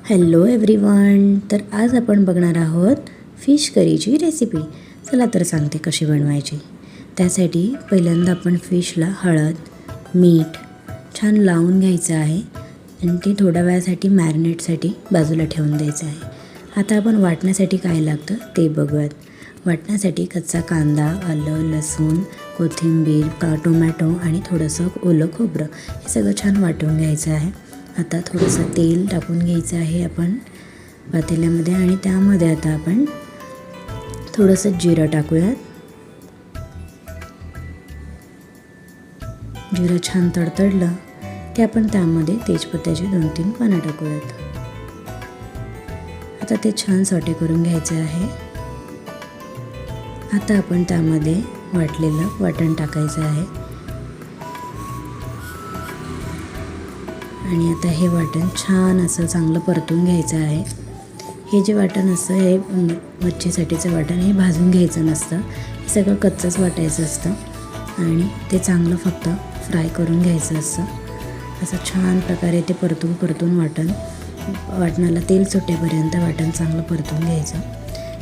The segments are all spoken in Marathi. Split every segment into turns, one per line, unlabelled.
Hello everyone. तर आज आपण बघणार आहोत फिश करीची रेसिपी. चला तर सांगते कशी बनवायची. त्यासाठी पहिल्यांदा आपण फिशला हळद, मीठ छान लावून घ्यायचं आहे आणि ते थोड्या वेळासाठी मॅरिनेटसाठी बाजूला ठेवून द्यायचं आहे. आता आपण वाटण्यासाठी काय लागतं ते बघूयात. वाटण्यासाठी कच्चा कांदा, आलं, लसूण, कोथिंबीर, टोमॅटो आणि थोडंसं ओलं खोबरं हे सगळं छान वाटून घ्यायचं आहे. आता थोडंसं तेल टाकून घ्यायचं आहे आपण पातेल्यामध्ये आणि त्यामध्ये आता आपण थोडंसं जिरं टाकूयात. जिरं छान तडतडलं की आपण त्यामध्ये तेजपत्त्याची 2-3 पानं टाकूयात. आता ते छान सॉटे करून घ्यायचं आहे. आता आपण त्यामध्ये वाटलेलं वाटण टाकायचं आहे आणि आता हे वाटण छान असं चांगलं परतून घ्यायचं आहे. हे जे वाटण असतं हे मच्छीसाठीचं वाटण हे भाजून घ्यायचं नसतं, हे सगळं कच्चंच वाटायचं असतं आणि ते चांगलं फक्त फ्राय करून घ्यायचं असतं. असं छान प्रकारे ते परतून वाटणाला तेल सुटेपर्यंत वाटण चांगलं परतून घ्यायचं.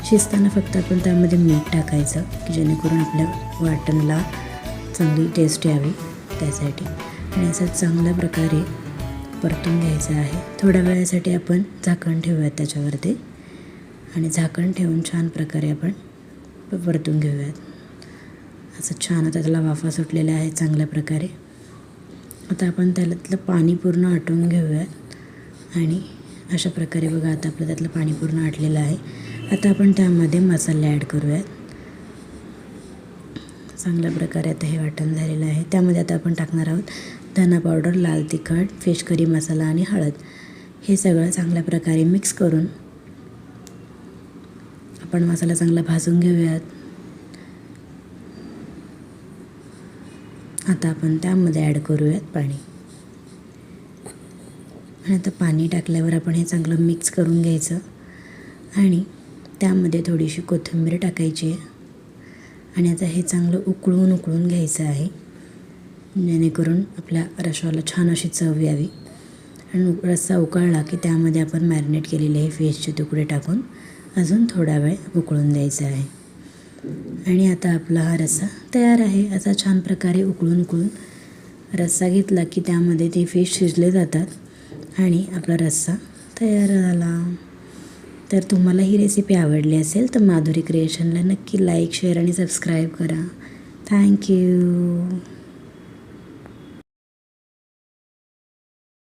शिजताना फक्त आपण त्यामध्ये मीठ टाकायचं की जेणेकरून आपल्या वाटणाला चांगली टेस्ट यावी त्यासाठी. आणि असं चांगल्या प्रकारे परतून घ्यायचं आहे. थोड्या वेळासाठी आपण झाकण ठेवूयात त्याच्यावरती आणि झाकण ठेवून छान प्रकारे आपण परतून घेऊयात. असं छान आता त्याला वाफा सुटलेल्या आहेत चांगल्या प्रकारे. आता आपण त्यातलं पाणी पूर्ण आटवून घेऊयात आणि अशा प्रकारे बघा आता आपलं त्यातलं पाणी पूर्ण आटलेलं आहे. आता आपण त्यामध्ये मसाले ॲड करूयात. चांगल्या प्रकारे आता हे वाटण झालेलं आहे. त्यामध्ये आता आपण टाकणार आहोत धना पावडर, लाल तिखट, फिश करी मसाला आणि हळद. हे सगळं चांगल्या प्रकारे मिक्स करून आपण मसाला चांगला भाजून घेऊयात. आता आपण त्यामध्ये ॲड करूयात पाणी आणि आता पाणी टाकल्यावर आपण हे चांगलं मिक्स करून घ्यायचं आणि त्यामध्ये थोडीशी कोथिंबीर टाकायची आहे आणि आता हे चांगलं उकळून घ्यायचं आहे जेणेकरून आपल्या रश्श्याला छान अशी चव यावी. आणि रस्सा उकळला की त्यामध्ये आपण मॅरिनेट केलेले हे फिशचे तुकडे टाकून अजून थोडा वेळ उकळून द्यायचा आहे. आणि आता आपला हा रस्सा तयार आहे. असा छान प्रकारे उकळून रस्सा घेतला की त्यामध्ये ते फिश शिजले जातात आणि आपला रस्सा तयार झाला. तर तुम्हाला ही रेसिपी आवडली असेल तर माधुरी क्रिएशनला नक्की लाईक, शेअर आणि सबस्क्राईब करा. थँक्यू.